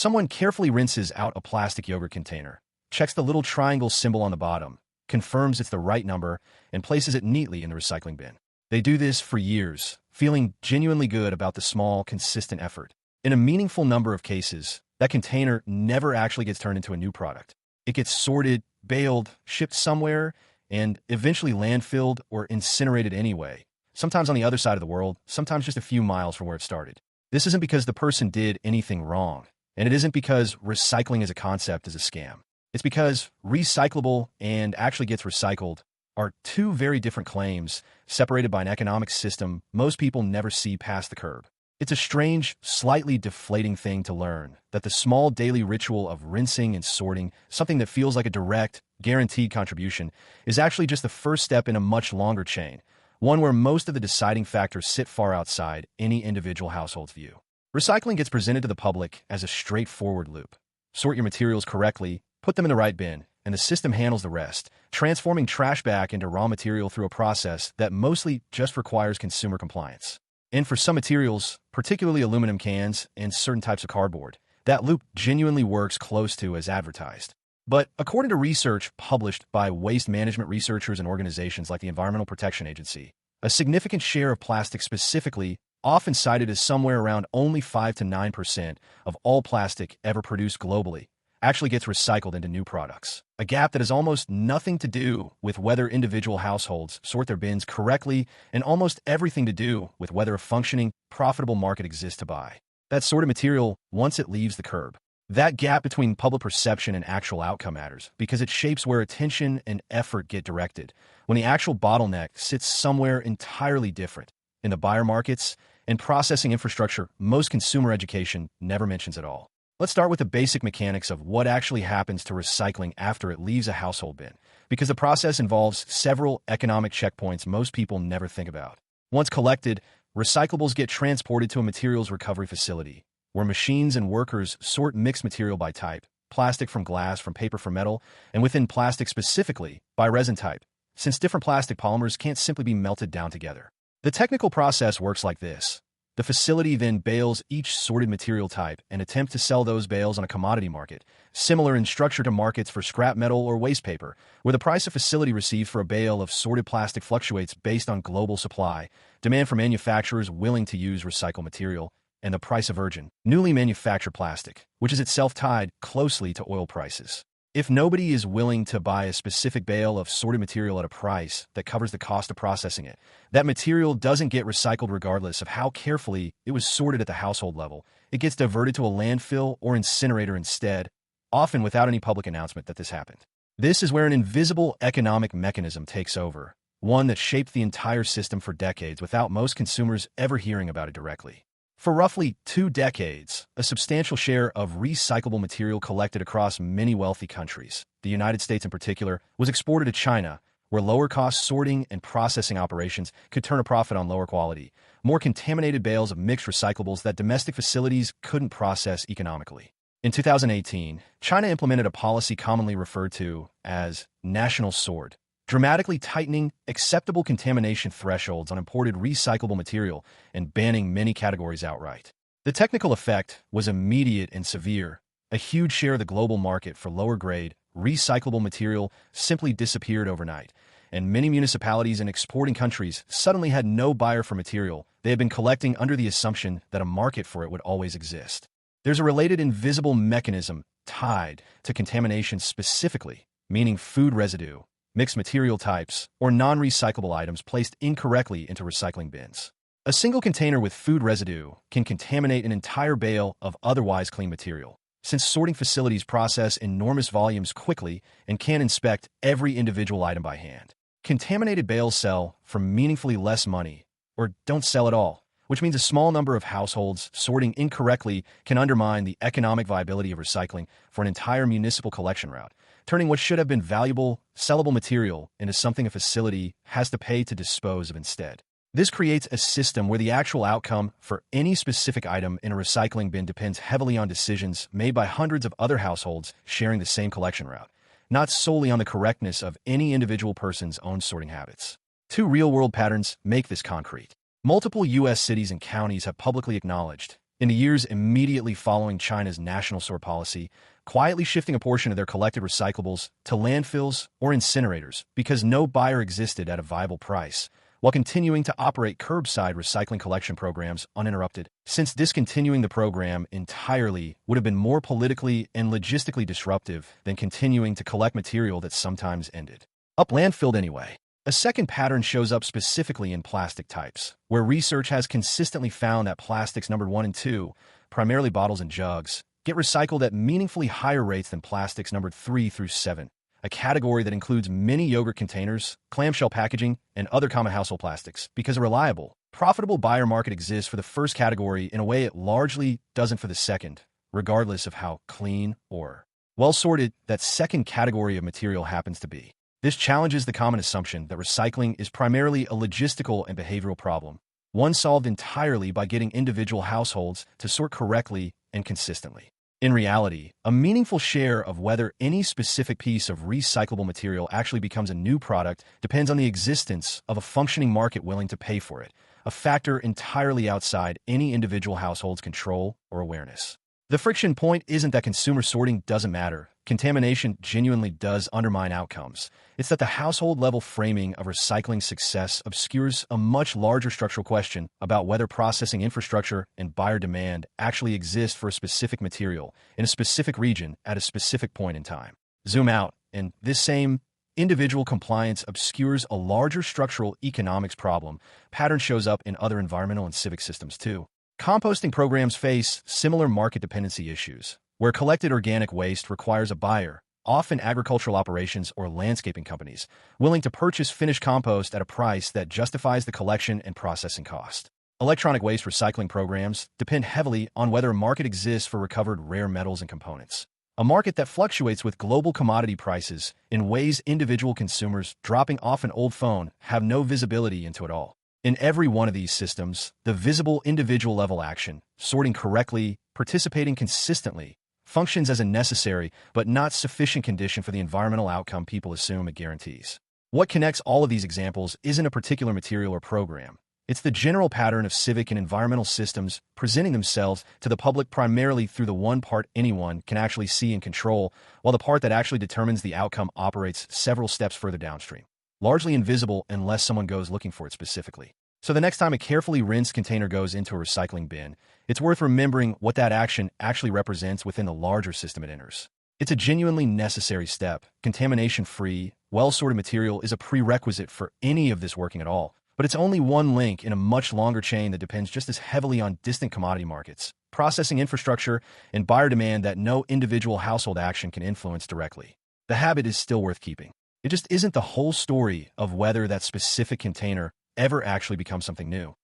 Someone carefully rinses out a plastic yogurt container, checks the little triangle symbol on the bottom, confirms it's the right number, and places it neatly in the recycling bin. They do this for years, feeling genuinely good about the small, consistent effort. In a meaningful number of cases, that container never actually gets turned into a new product. It gets sorted, baled, shipped somewhere, and eventually landfilled or incinerated anyway, sometimes on the other side of the world, sometimes just a few miles from where it started. This isn't because the person did anything wrong, and it isn't because recycling as a concept is a scam. It's because recyclable and actually gets recycled are two very different claims, separated by an economic system most people never see past the curb. It's a strange, slightly deflating thing to learn that the small daily ritual of rinsing and sorting, something that feels like a direct, guaranteed contribution, is actually just the first step in a much longer chain, one where most of the deciding factors sit far outside any individual household's view. Recycling gets presented to the public as a straightforward loop. Sort your materials correctly, put them in the right bin, and the system handles the rest, transforming trash back into raw material through a process that mostly just requires consumer compliance. And for some materials, particularly aluminum cans and certain types of cardboard, that loop genuinely works close to as advertised. But according to research published by waste management researchers and organizations like the Environmental Protection Agency, a significant share of plastic specifically, often cited as somewhere around only 5 to 9% of all plastic ever produced globally, actually gets recycled into new products. A gap that has almost nothing to do with whether individual households sort their bins correctly and almost everything to do with whether a functioning, profitable market exists to buy that sort of material once it leaves the curb. That gap between public perception and actual outcome matters because it shapes where attention and effort get directed when the actual bottleneck sits somewhere entirely different in the buyer markets and processing infrastructure most consumer education never mentions at all. Let's start with the basic mechanics of what actually happens to recycling after it leaves a household bin, because the process involves several economic checkpoints most people never think about. Once collected, recyclables get transported to a materials recovery facility, where machines and workers sort mixed material by type, plastic from glass, from paper from metal, and within plastic specifically, by resin type, since different plastic polymers can't simply be melted down together. The technical process works like this. The facility then bales each sorted material type and attempts to sell those bales on a commodity market, similar in structure to markets for scrap metal or waste paper, where the price a facility receives for a bale of sorted plastic fluctuates based on global supply, demand for manufacturers willing to use recycled material, and the price of virgin, newly manufactured plastic, which is itself tied closely to oil prices. If nobody is willing to buy a specific bale of sorted material at a price that covers the cost of processing it, that material doesn't get recycled regardless of how carefully it was sorted at the household level. It gets diverted to a landfill or incinerator instead, often without any public announcement that this happened. This is where an invisible economic mechanism takes over, one that shaped the entire system for decades without most consumers ever hearing about it directly. For roughly 2 decades, a substantial share of recyclable material collected across many wealthy countries, the United States in particular, was exported to China, where lower-cost sorting and processing operations could turn a profit on lower quality, more contaminated bales of mixed recyclables that domestic facilities couldn't process economically. In 2018, China implemented a policy commonly referred to as national sort, dramatically tightening acceptable contamination thresholds on imported recyclable material and banning many categories outright. The technical effect was immediate and severe. A huge share of the global market for lower-grade, recyclable material simply disappeared overnight, and many municipalities in exporting countries suddenly had no buyer for material they had been collecting under the assumption that a market for it would always exist. There's a related invisible mechanism tied to contamination specifically, meaning food residue, mixed material types, or non-recyclable items placed incorrectly into recycling bins. A single container with food residue can contaminate an entire bale of otherwise clean material, since sorting facilities process enormous volumes quickly and can't inspect every individual item by hand. Contaminated bales sell for meaningfully less money, or don't sell at all, which means a small number of households sorting incorrectly can undermine the economic viability of recycling for an entire municipal collection route, turning what should have been valuable, sellable material into something a facility has to pay to dispose of instead. This creates a system where the actual outcome for any specific item in a recycling bin depends heavily on decisions made by hundreds of other households sharing the same collection route, not solely on the correctness of any individual person's own sorting habits. 2 real-world patterns make this concrete. Multiple U.S. cities and counties have publicly acknowledged, In the years immediately following China's national sort policy, quietly shifting a portion of their collected recyclables to landfills or incinerators because no buyer existed at a viable price, while continuing to operate curbside recycling collection programs uninterrupted, since discontinuing the program entirely would have been more politically and logistically disruptive than continuing to collect material that sometimes ended up landfilled anyway. A second pattern shows up specifically in plastic types, where research has consistently found that plastics numbered 1 and 2, primarily bottles and jugs, get recycled at meaningfully higher rates than plastics numbered 3 through 7, a category that includes many yogurt containers, clamshell packaging, and other common household plastics, because a reliable, profitable buyer market exists for the first category in a way it largely doesn't for the second, regardless of how clean or well-sorted that second category of material happens to be. This challenges the common assumption that recycling is primarily a logistical and behavioral problem, one solved entirely by getting individual households to sort correctly and consistently. In reality, a meaningful share of whether any specific piece of recyclable material actually becomes a new product depends on the existence of a functioning market willing to pay for it, a factor entirely outside any individual household's control or awareness. The friction point isn't that consumer sorting doesn't matter. Contamination genuinely does undermine outcomes. It's that the household-level framing of recycling success obscures a much larger structural question about whether processing infrastructure and buyer demand actually exist for a specific material in a specific region at a specific point in time. Zoom out, and this same individual compliance obscures a larger structural economics problem. Pattern shows up in other environmental and civic systems too. Composting programs face similar market dependency issues, where collected organic waste requires a buyer, often agricultural operations or landscaping companies, willing to purchase finished compost at a price that justifies the collection and processing cost. Electronic waste recycling programs depend heavily on whether a market exists for recovered rare metals and components, a market that fluctuates with global commodity prices in ways individual consumers dropping off an old phone have no visibility into at all. In every one of these systems, the visible individual-level action, sorting correctly, participating consistently, functions as a necessary but not sufficient condition for the environmental outcome people assume it guarantees. What connects all of these examples isn't a particular material or program. It's the general pattern of civic and environmental systems presenting themselves to the public primarily through the one part anyone can actually see and control, while the part that actually determines the outcome operates several steps further downstream, largely invisible unless someone goes looking for it specifically. So the next time a carefully rinsed container goes into a recycling bin, it's worth remembering what that action actually represents within the larger system it enters. It's a genuinely necessary step. Contamination-free, well-sorted material is a prerequisite for any of this working at all, but it's only one link in a much longer chain that depends just as heavily on distant commodity markets, processing infrastructure, and buyer demand that no individual household action can influence directly. The habit is still worth keeping. It just isn't the whole story of whether that specific container ever actually becomes something new.